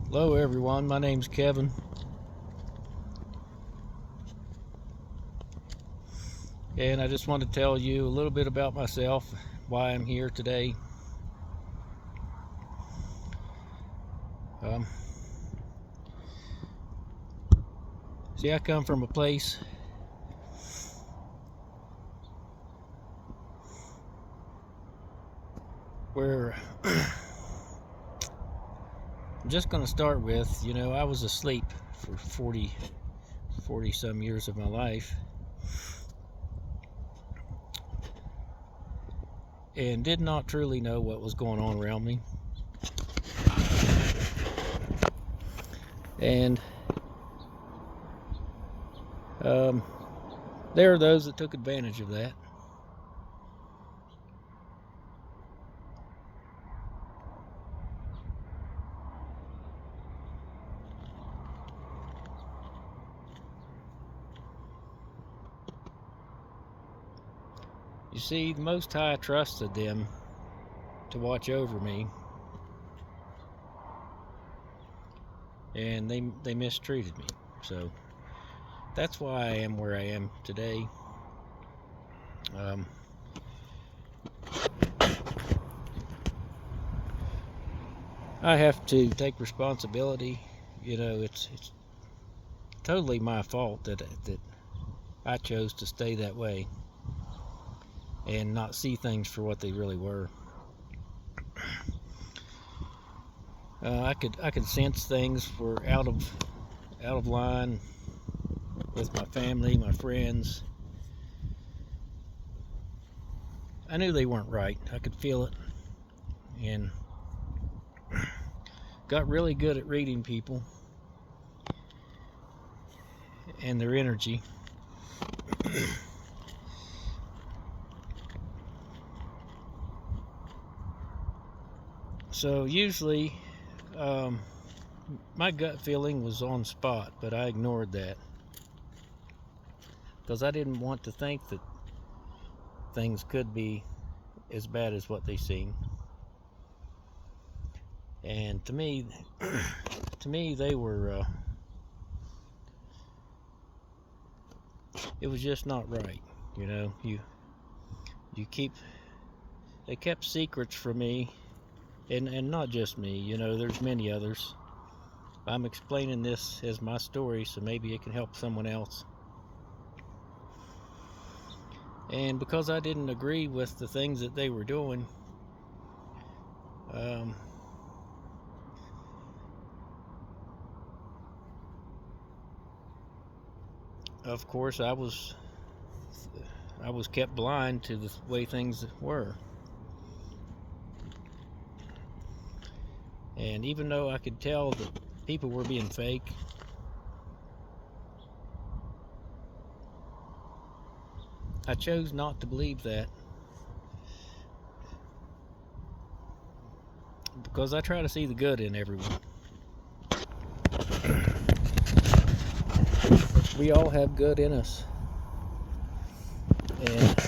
Hello everyone, my name's Kevin, and I just want to tell you a little bit about myself, why I'm here today. Um, See, I come from a place where I'm just going to start with, I was asleep for 40 some years of my life and did not truly know what was going on around me. And there are those that took advantage of that. You see, the Most High trusted them to watch over me, and they mistreated me. So that's why I am where I am today. I have to take responsibility. It's totally my fault that I chose to stay that way and not see things for what they really were. I could sense things were out of line with my family, my friends. I knew they weren't right. I could feel it, and got really good at reading people and their energy. So usually my gut feeling was on spot, but I ignored that because I didn't want to think that things could be as bad as what they seem. And to me, they were. It was just not right. They kept secrets from me, and not just me. There's many others. I'm explaining this as my story, so maybe it can help someone else. And because I didn't agree with the things that they were doing, of course, I was kept blind to the way things were. And even though I could tell that people were being fake, I chose not to believe that, because I try to see the good in everyone. We all have good in us, and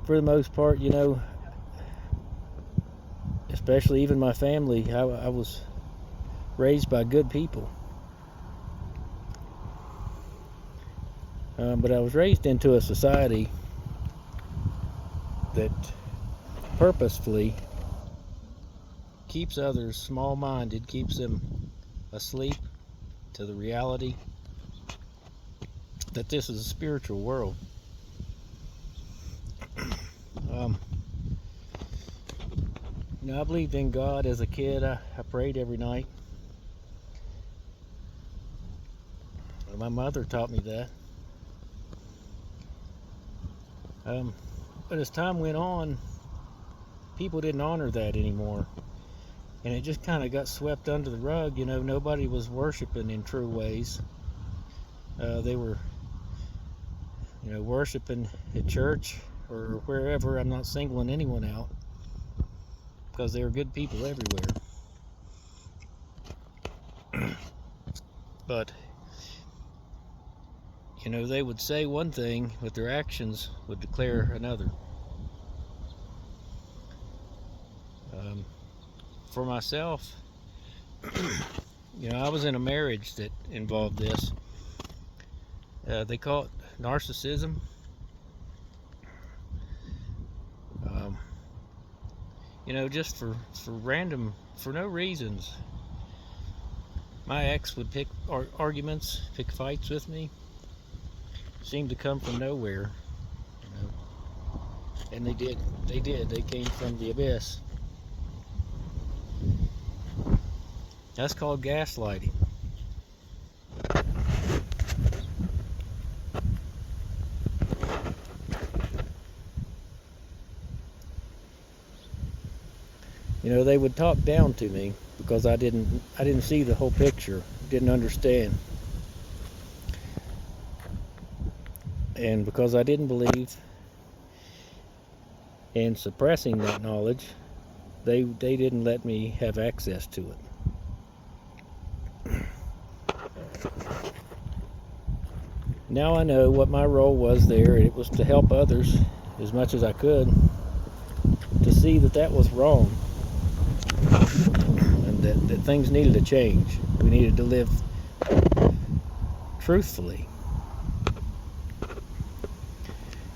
for the most part, especially even my family, I was raised by good people. But I was raised into a society that purposefully keeps others small-minded, keeps them asleep to the reality that this is a spiritual world. I believed in God as a kid. I prayed every night. My mother taught me that. But as time went on, people didn't honor that anymore. And it just kind of got swept under the rug. Nobody was worshiping in true ways. They were, worshiping at church or wherever. I'm not singling anyone out, because there are good people everywhere. But, they would say one thing, but their actions would declare another. For myself, I was in a marriage that involved this. They call it narcissism. Just for no reasons. My ex would pick fights with me. Seemed to come from nowhere, and they did. They came from the abyss. That's called gaslighting. They would talk down to me because I didn't see the whole picture, didn't understand. And because I didn't believe, and suppressing that knowledge, they didn't let me have access to it. Now I know what my role was there. It was to help others as much as I could to see that was wrong, and that things needed to change. We needed to live truthfully.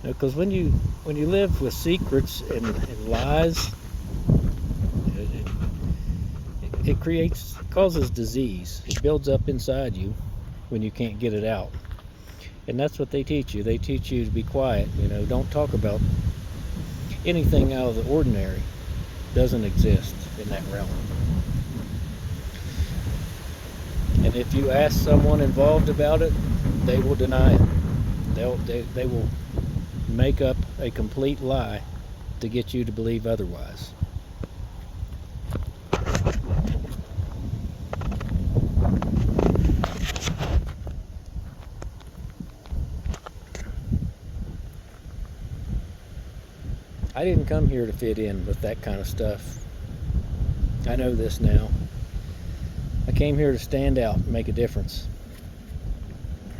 Because when you live with secrets and lies, it causes disease. It builds up inside you when you can't get it out. And that's what they teach you. They teach you to be quiet. Don't talk about anything out of the ordinary. Doesn't exist in that realm. And if you ask someone involved about it, they will deny it. They will make up a complete lie to get you to believe otherwise. I didn't come here to fit in with that kind of stuff. I know this now. I came here to stand out and make a difference.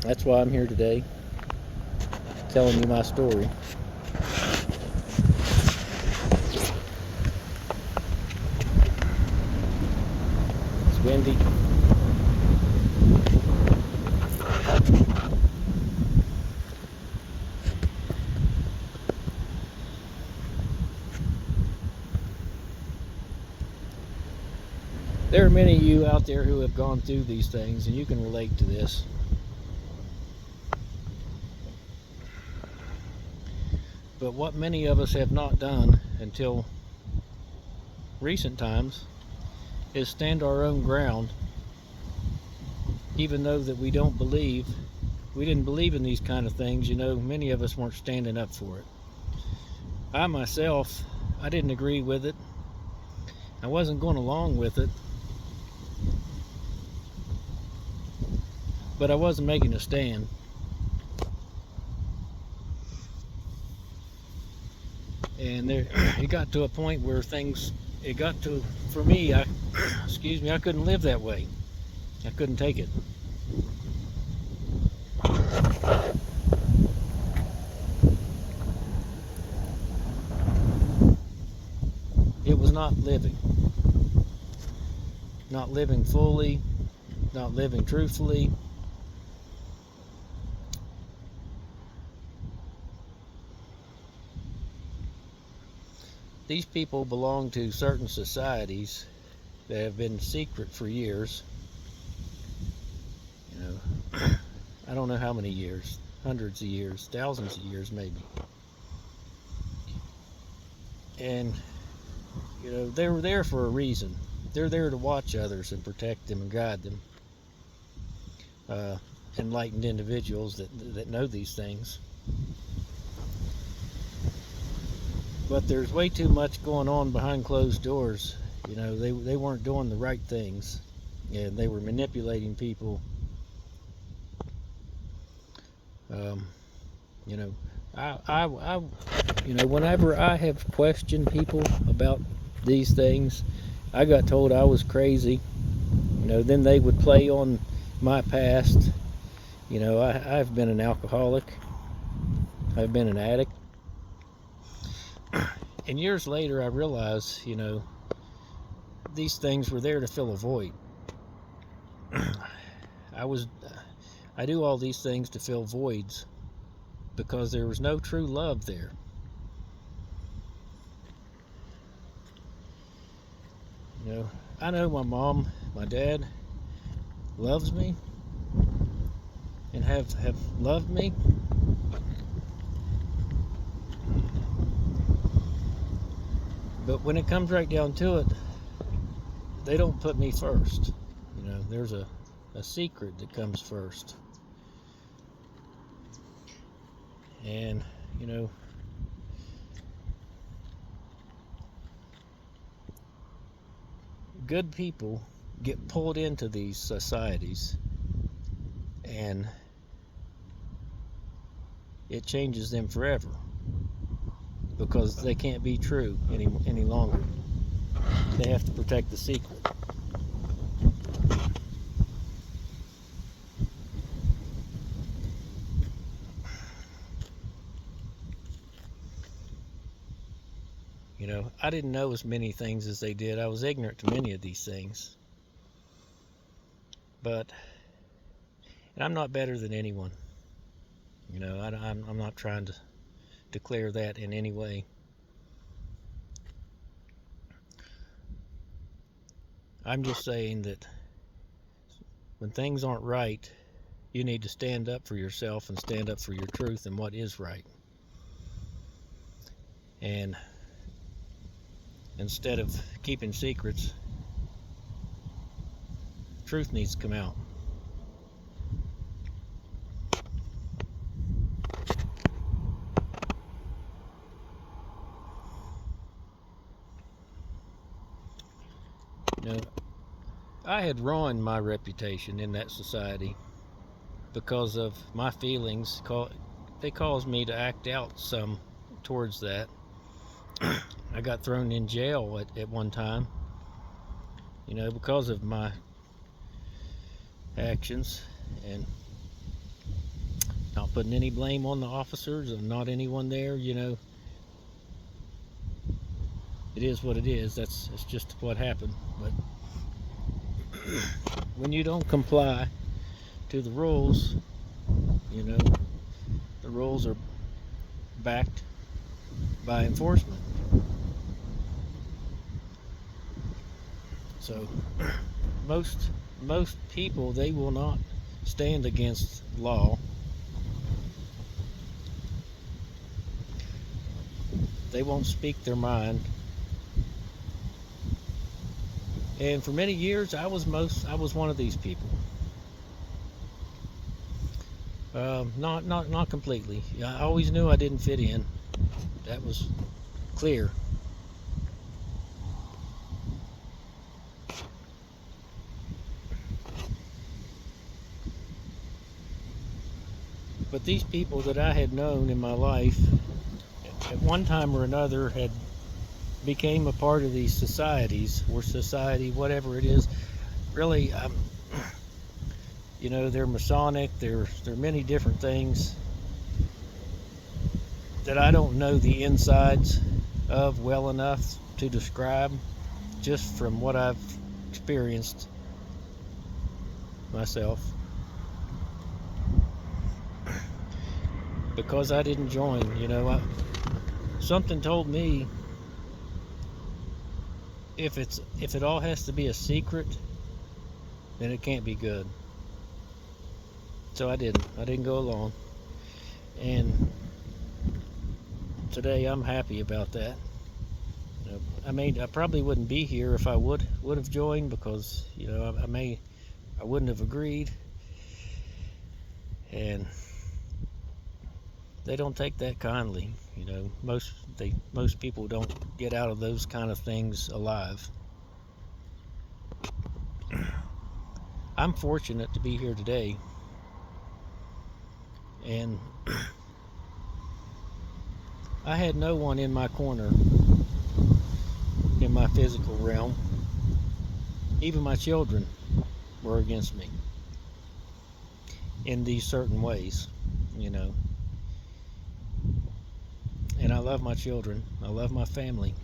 That's why I'm here today, telling you my story. It's windy. There are many of you out there who have gone through these things, and you can relate to this. But what many of us have not done until recent times is stand our own ground, even though that we didn't believe in these kind of things. Many of us weren't standing up for it. I myself, I didn't agree with it. I wasn't going along with it. But I wasn't making a stand. And it got to a point where for me, I couldn't live that way. I couldn't take it. It was not living. Not living fully, not living truthfully. These people belong to certain societies that have been secret for years. I don't know how many years, hundreds of years, thousands of years maybe. And they were there for a reason. They're there to watch others and protect them and guide them. Enlightened individuals that know these things. But there's way too much going on behind closed doors. They weren't doing the right things, and they were manipulating people. Whenever I have questioned people about these things, I got told I was crazy. Then they would play on my past. I've been an alcoholic. I've been an addict. And years later, I realized, these things were there to fill a void. I do all these things to fill voids because there was no true love there. You know, I know my mom, my dad loves me and have loved me. But when it comes right down to it, they don't put me first. You know, there's a secret that comes first. And, you know, good people get pulled into these societies, and it changes them forever because they can't be true any longer. They have to protect the secret. You know, I didn't know as many things as they did. I was ignorant to many of these things. But, and I'm not better than anyone. You know, I'm not trying to declare that in any way. I'm just saying that when things aren't right, you need to stand up for yourself and stand up for your truth and what is right. And instead of keeping secrets, truth needs to come out. You know, I had ruined my reputation in that society because of my feelings. They caused me to act out some towards that. I got thrown in jail at one time, you know, because of my actions, and not putting any blame on the officers and not anyone there. You know, it is what it is. That's just what happened. But when you don't comply to the rules, you know, the rules are backed by enforcement. So most people, they will not stand against law. They won't speak their mind. And for many years, I was one of these people. Not completely. I always knew I didn't fit in. That was clear. But these people that I had known in my life, at one time or another, had became a part of these societies, or society, whatever it is. Really, you know, they're Masonic. There are many different things that I don't know the insides of well enough to describe, just from what I've experienced myself. Because I didn't join, you know, something told me if it all has to be a secret, then it can't be good. So I didn't go along, and today I'm happy about that. You know, I probably wouldn't be here if I would have joined, because, you know, I wouldn't have agreed, and they don't take that kindly. You know, most people don't get out of those kind of things alive. I'm fortunate to be here today, and I had no one in my corner in my physical realm. Even my children were against me in these certain ways, you know. And I love my children. I love my family.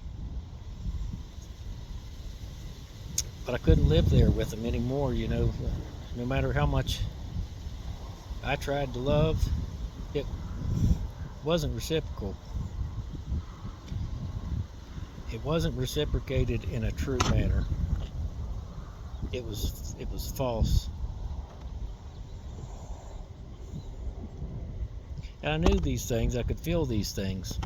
but I couldn't live there with them anymore, you know. No matter how much I tried to love, it wasn't reciprocal. It wasn't reciprocated in a true manner. It was false. And I knew these things, I could feel these things.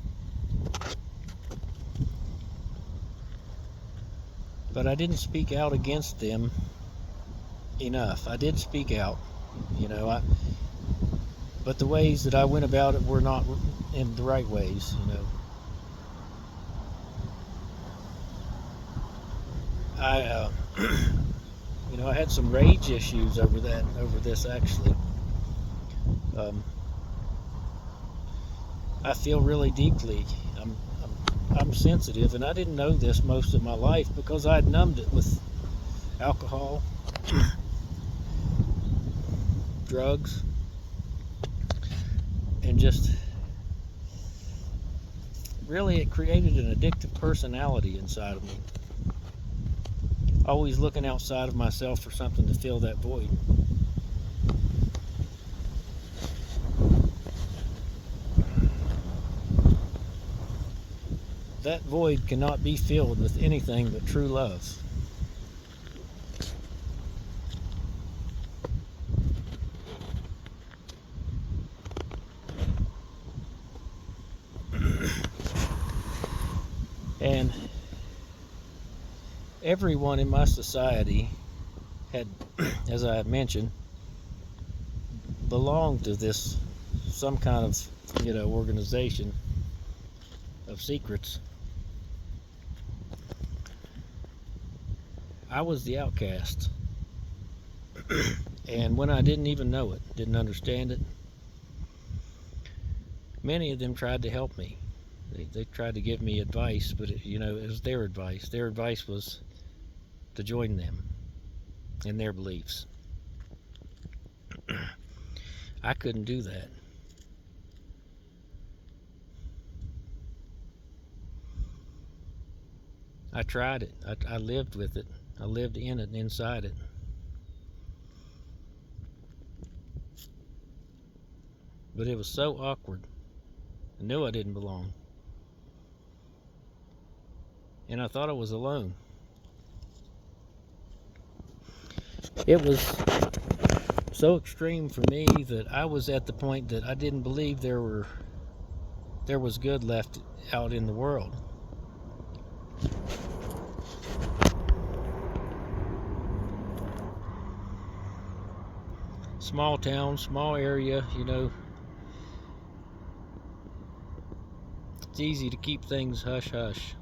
But I didn't speak out against them enough. I did speak out, you know, but the ways that I went about it were not in the right ways, you know. I you know, I had some rage issues over this actually. I feel really deeply. I'm sensitive, and I didn't know this most of my life because I had numbed it with alcohol, drugs, and just really it created an addictive personality inside of me. Always looking outside of myself for something to fill that void. That void cannot be filled with anything but true love. And everyone in my society had, as I mentioned, belonged to this some kind of, you know, organization of secrets. I was the outcast. And when I didn't even know it, didn't understand it, many of them tried to help me. They tried to give me advice, but it, you know, it was their advice. Their advice was to join them in their beliefs. I couldn't do that. I tried it. I lived with it. I lived in it and inside it. But it was so awkward. I knew I didn't belong. And I thought I was alone. It was so extreme for me that I was at the point that I didn't believe there was good left out in the world. Small town, small area, you know. It's easy to keep things hush hush.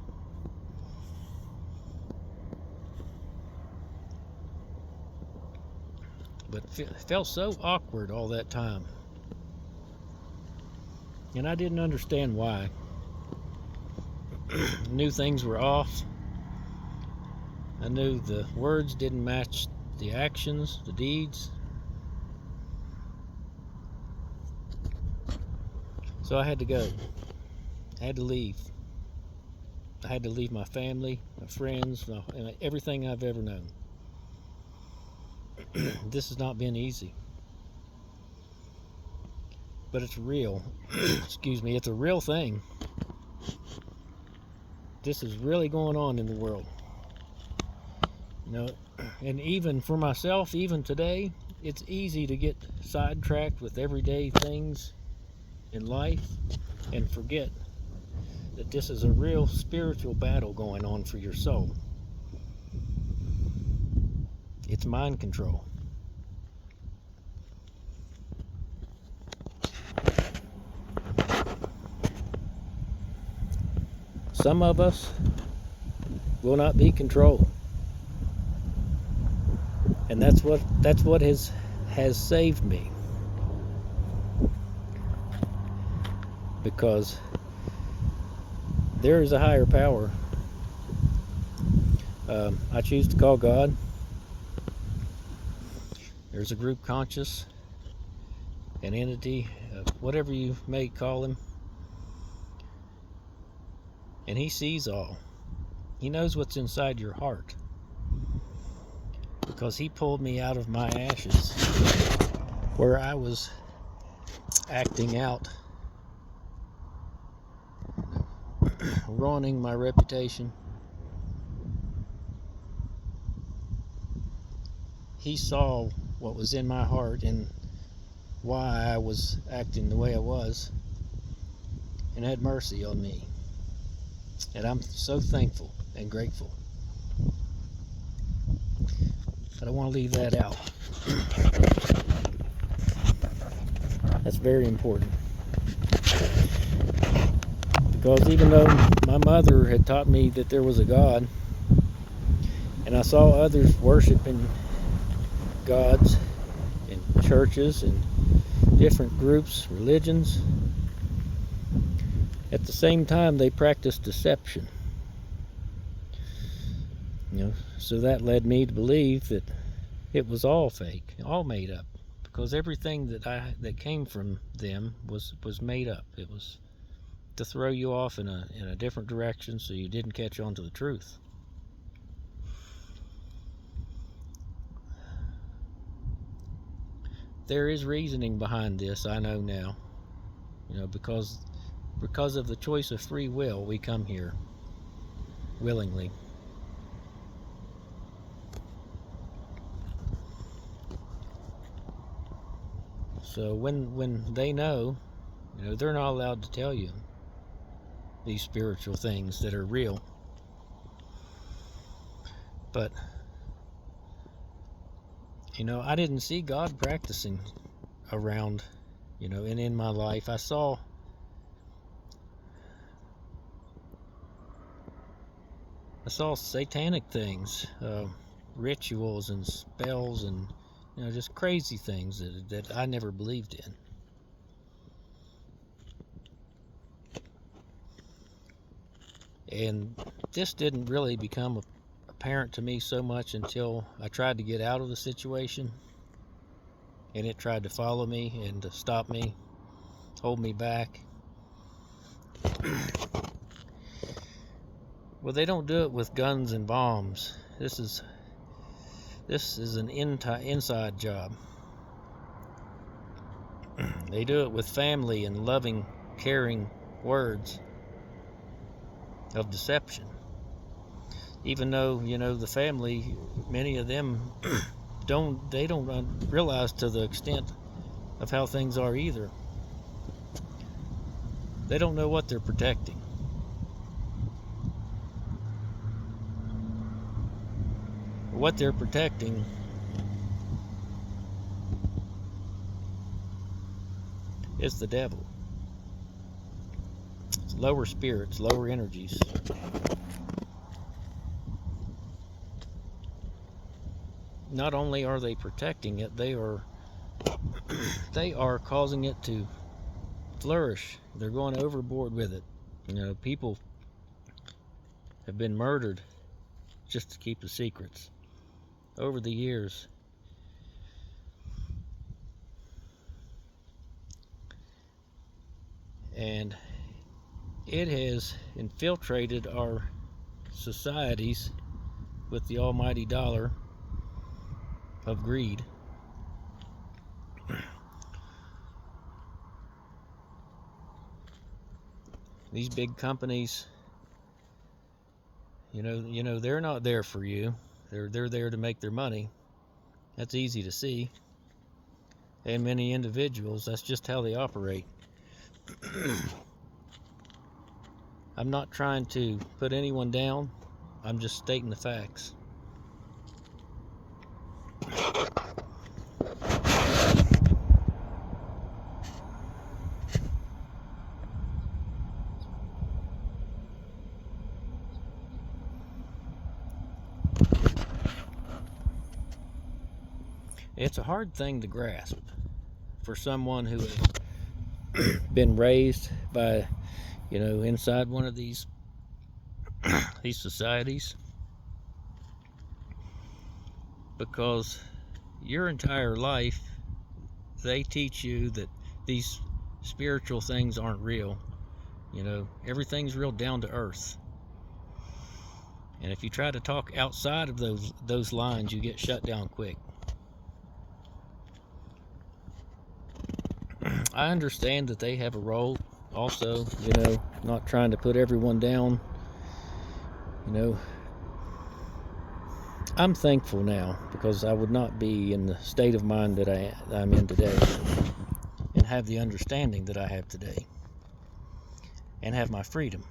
But it felt so awkward all that time. And I didn't understand why. I knew things were off. I knew the words didn't match the actions, the deeds. So I had to go. I had to leave. I had to leave my family, my friends, everything I've ever known. This has not been easy. But it's real. Excuse me, it's a real thing. This is really going on in the world. You know, and even for myself, even today, it's easy to get sidetracked with everyday things in life and forget that this is a real spiritual battle going on for your soul. It's mind control. Some of us will not be controlled. And that's what has saved me. Because there is a higher power. I choose to call God. There's a group conscious, an entity, whatever you may call him. And he sees all. He knows what's inside your heart. because he pulled me out of my ashes where I was acting out, ruining my reputation. He saw what was in my heart and why I was acting the way I was, and had mercy on me. And I'm so thankful and grateful. But I want to leave that out. That's very important. Because even though my mother had taught me that there was a God, and I saw others worshiping gods in churches and different groups, religions, at the same time they practiced deception. So that led me to believe that it was all fake, all made up, because everything that came from them was made up. It was to throw you off in a different direction so you didn't catch on to the truth. There is reasoning behind this, I know now. Because of the choice of free will, we come here willingly. So when they know, they're not allowed to tell you these spiritual things that are real. But I didn't see God practicing around, and in my life I saw satanic things, rituals and spells and just crazy things that I never believed in. And this didn't really become apparent to me so much until I tried to get out of the situation, and it tried to follow me and to stop me, hold me back. Well, they don't do it with guns and bombs. This is an inside job. They do it with family and loving, caring words of deception. Even though, the family, many of them don't realize to the extent of how things are either. They don't know what they're protecting. What they're protecting is the devil. It's lower spirits, lower energies. Not only are they protecting it, they are causing it to flourish. They're going overboard with it. People have been murdered just to keep the secrets over the years. And it has infiltrated our societies with the almighty dollar of greed. These big companies, they're not there for you. They're there to make their money. That's easy to see. And many individuals, that's just how they operate. I'm not trying to put anyone down. I'm just stating the facts. It's a hard thing to grasp for someone who has been raised by, inside one of these societies, because your entire life they teach you that these spiritual things aren't real. Everything's real down to earth. And if you try to talk outside of those lines, you get shut down quick. I understand that they have a role also, not trying to put everyone down. I'm thankful now, because I would not be in the state of mind that I'm in today, and have the understanding that I have today, and have my freedom.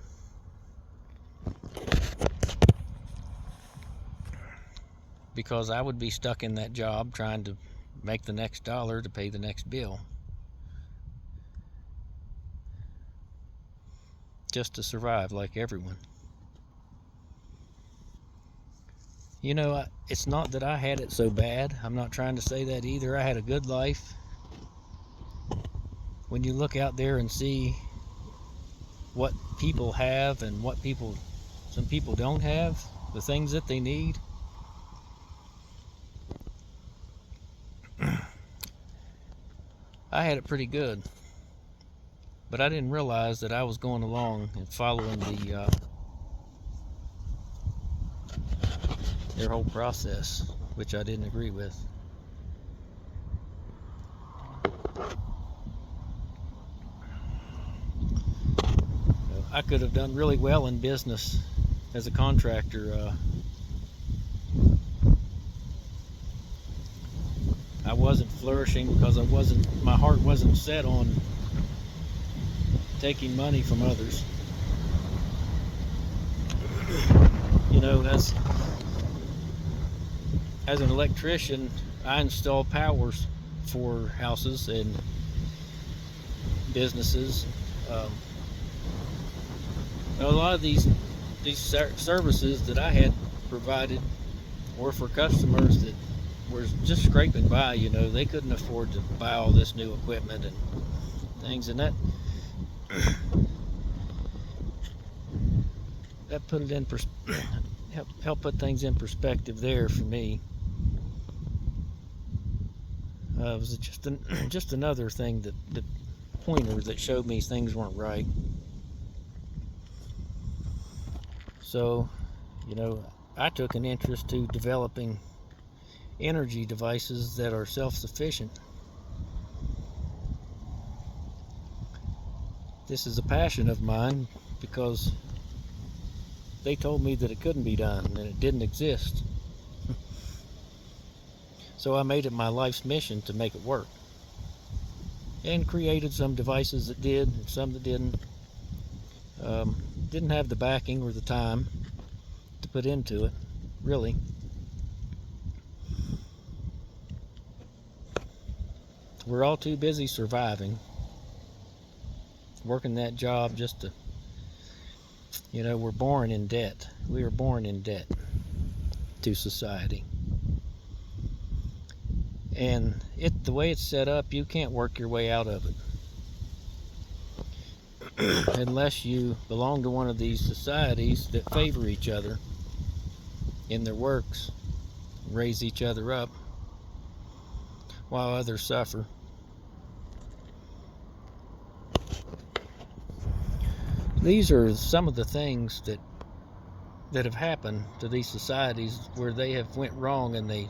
Because I would be stuck in that job trying to make the next dollar to pay the next bill, just to survive like everyone. It's not that I had it so bad. I'm not trying to say that either. I had a good life. When you look out there and see what people have and what some people don't have, the things that they need, I had it pretty good. But I didn't realize that I was going along and following their whole process, which I didn't agree with. I could have done really well in business as a contractor. I wasn't flourishing because my heart wasn't set on taking money from others. As an electrician, I install powers for houses and businesses. A lot of these services that I had provided were for customers that were just scraping by. They couldn't afford to buy all this new equipment and things, and that put it in help put things in perspective there for me. It was just another thing that pointer that showed me things weren't right. So, I took an interest to developing energy devices that are self-sufficient. This is a passion of mine because they told me that it couldn't be done and it didn't exist. So I made it my life's mission to make it work, and created some devices that did and some that didn't. Didn't have the backing or the time to put into it, really. We're all too busy surviving, working that job just to, we're born in debt. We are born in debt to society. And the way it's set up, you can't work your way out of it. Unless you belong to one of these societies that favor each other in their works, raise each other up while others suffer. These are some of the things that have happened to these societies where they have went wrong and they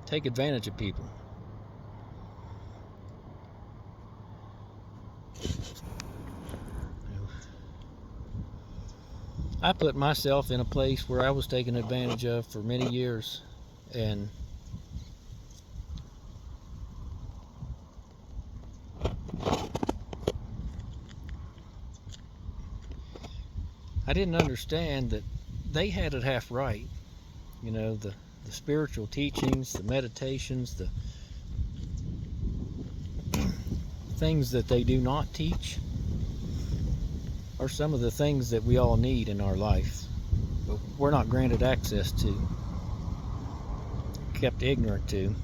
take advantage of people. I put myself in a place where I was taken advantage of for many years, and I didn't understand that they had it half right. The spiritual teachings, the meditations, the things that they do not teach are some of the things that we all need in our life, but we're not granted access to, kept ignorant to.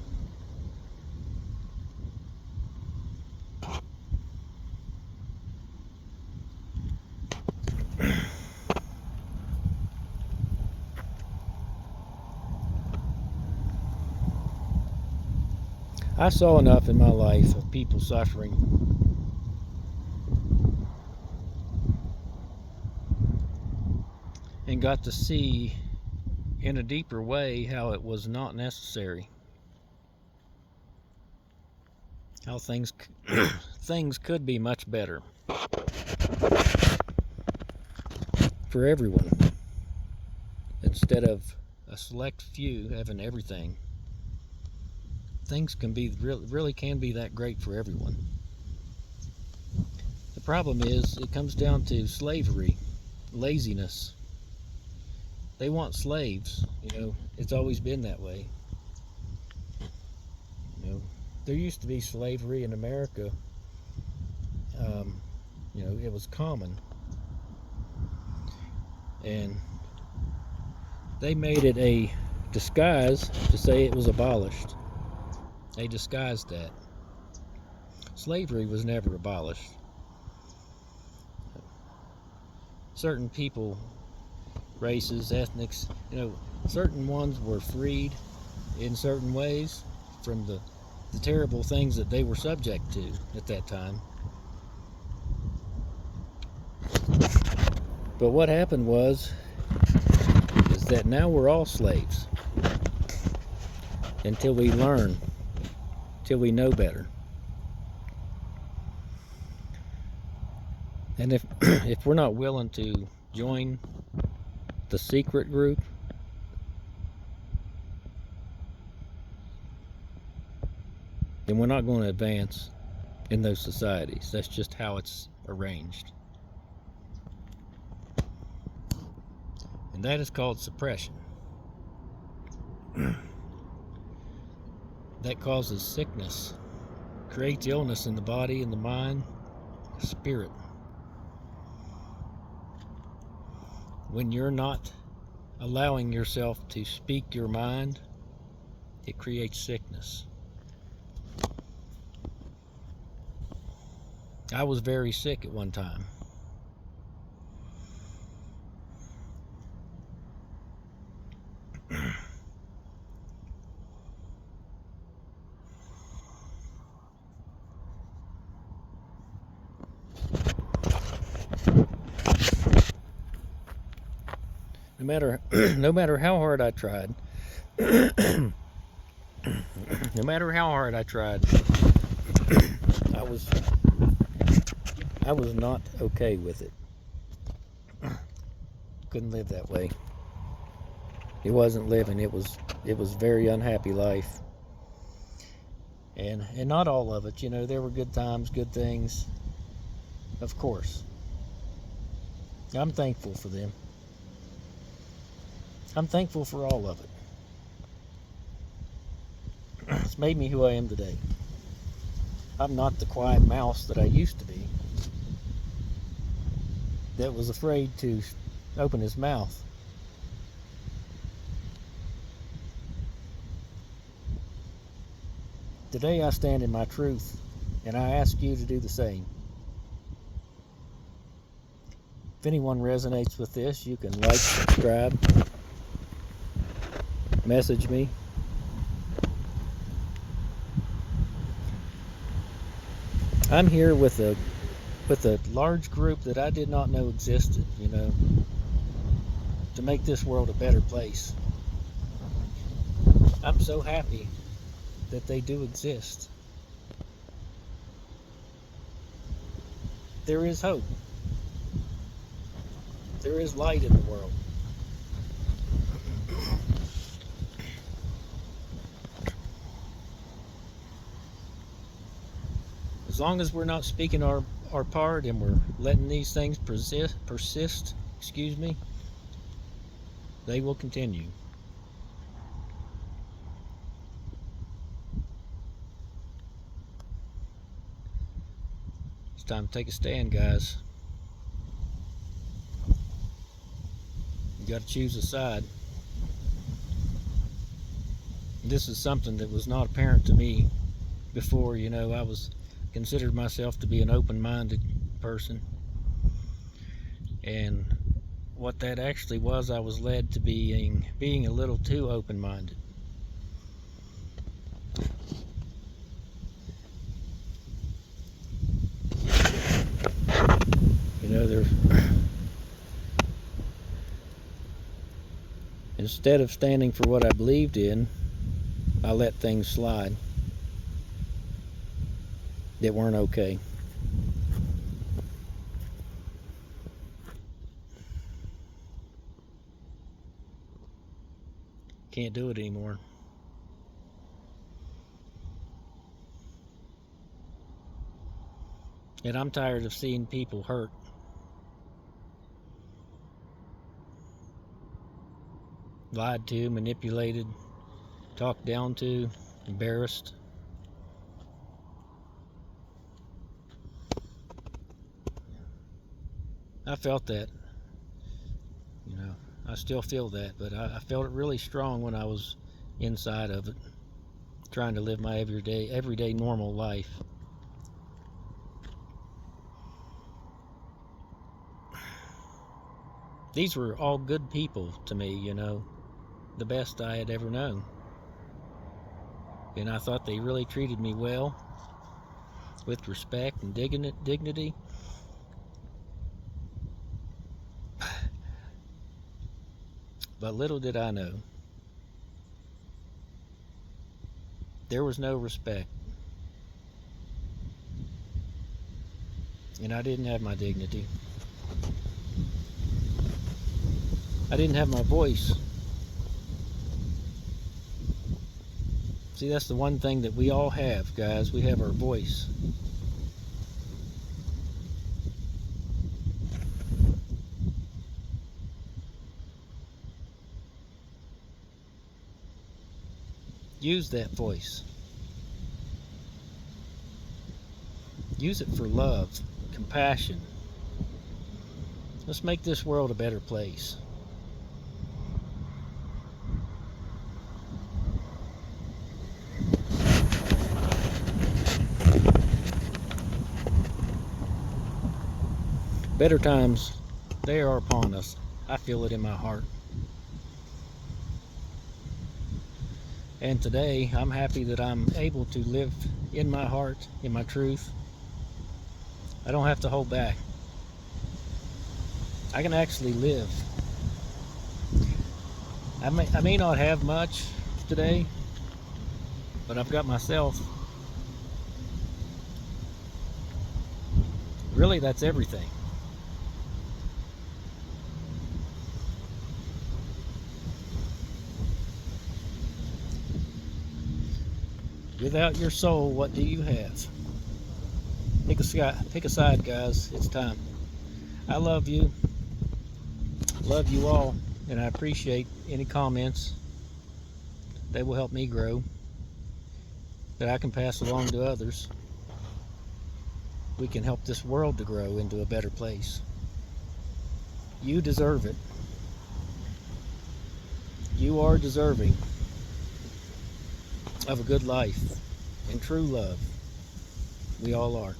I saw enough in my life of people suffering, and got to see in a deeper way how it was not necessary. How things could be much better for everyone, instead of a select few having everything. Things can be really can be that great for everyone. The problem is it comes down to slavery, laziness. They want slaves, it's always been that way. There used to be slavery in America. It was common, and they made it a disguise to say it was abolished. They disguised that. Slavery was never abolished. Certain people, races, ethnics, certain ones were freed in certain ways from the terrible things that they were subject to at that time. But what happened is that now we're all slaves until we learn, till we know better. And if we're not willing to join the secret group, then we're not going to advance in those societies. That's just how it's arranged. And that is called suppression. That causes sickness, creates illness in the body and the mind, the spirit. When you're not allowing yourself to speak your mind, it creates sickness. I was very sick at one time. No matter how hard I tried, no matter how hard I tried, I was not okay with it. Couldn't live that way. It wasn't living. It was very unhappy life. And not all of it, there were good times, good things. Of course. I'm thankful for them. I'm thankful for all of it. It's made me who I am today. I'm not the quiet mouse that I used to be, that was afraid to open his mouth. Today I stand in my truth, and I ask you to do the same. If anyone resonates with this, you can like, subscribe, message me. I'm here with a large group that I did not know existed, to make this world a better place. I'm so happy that they do exist. There is hope. There is light in the world. As long as we're not speaking our part and we're letting these things persist, they will continue. It's time to take a stand, guys. You got to choose a side. This is something that was not apparent to me before. I considered myself to be an open-minded person, and what that actually was, I was led to being a little too open-minded. Instead of standing for what I believed in, I let things slide that weren't okay. Can't do it anymore. And I'm tired of seeing people hurt. Lied to, manipulated, talked down to, embarrassed. I felt that. You know, I still feel that, but I felt it really strong when I was inside of it, trying to live my everyday normal life. These were all good people to me, you know, the best I had ever known. And I thought they really treated me well, with respect and dignity. But little did I know, there was no respect. And I didn't have my dignity. I didn't have my voice. See, that's the one thing that we all have, guys. We have our voice. Use that voice. Use it for love, compassion. Let's make this world a better place. Better times, they are upon us. I feel it in my heart. And today, I'm happy that I'm able to live in my heart, in my truth. I don't have to hold back. I can actually live. I may not have much today, but I've got myself. Really, that's everything. Without your soul, what do you have? Pick a side, guys. It's time. I love you. Love you all. And I appreciate any comments. They will help me grow, that I can pass along to others. We can help this world to grow into a better place. You deserve it. You are deserving of a good life and true love. We all are.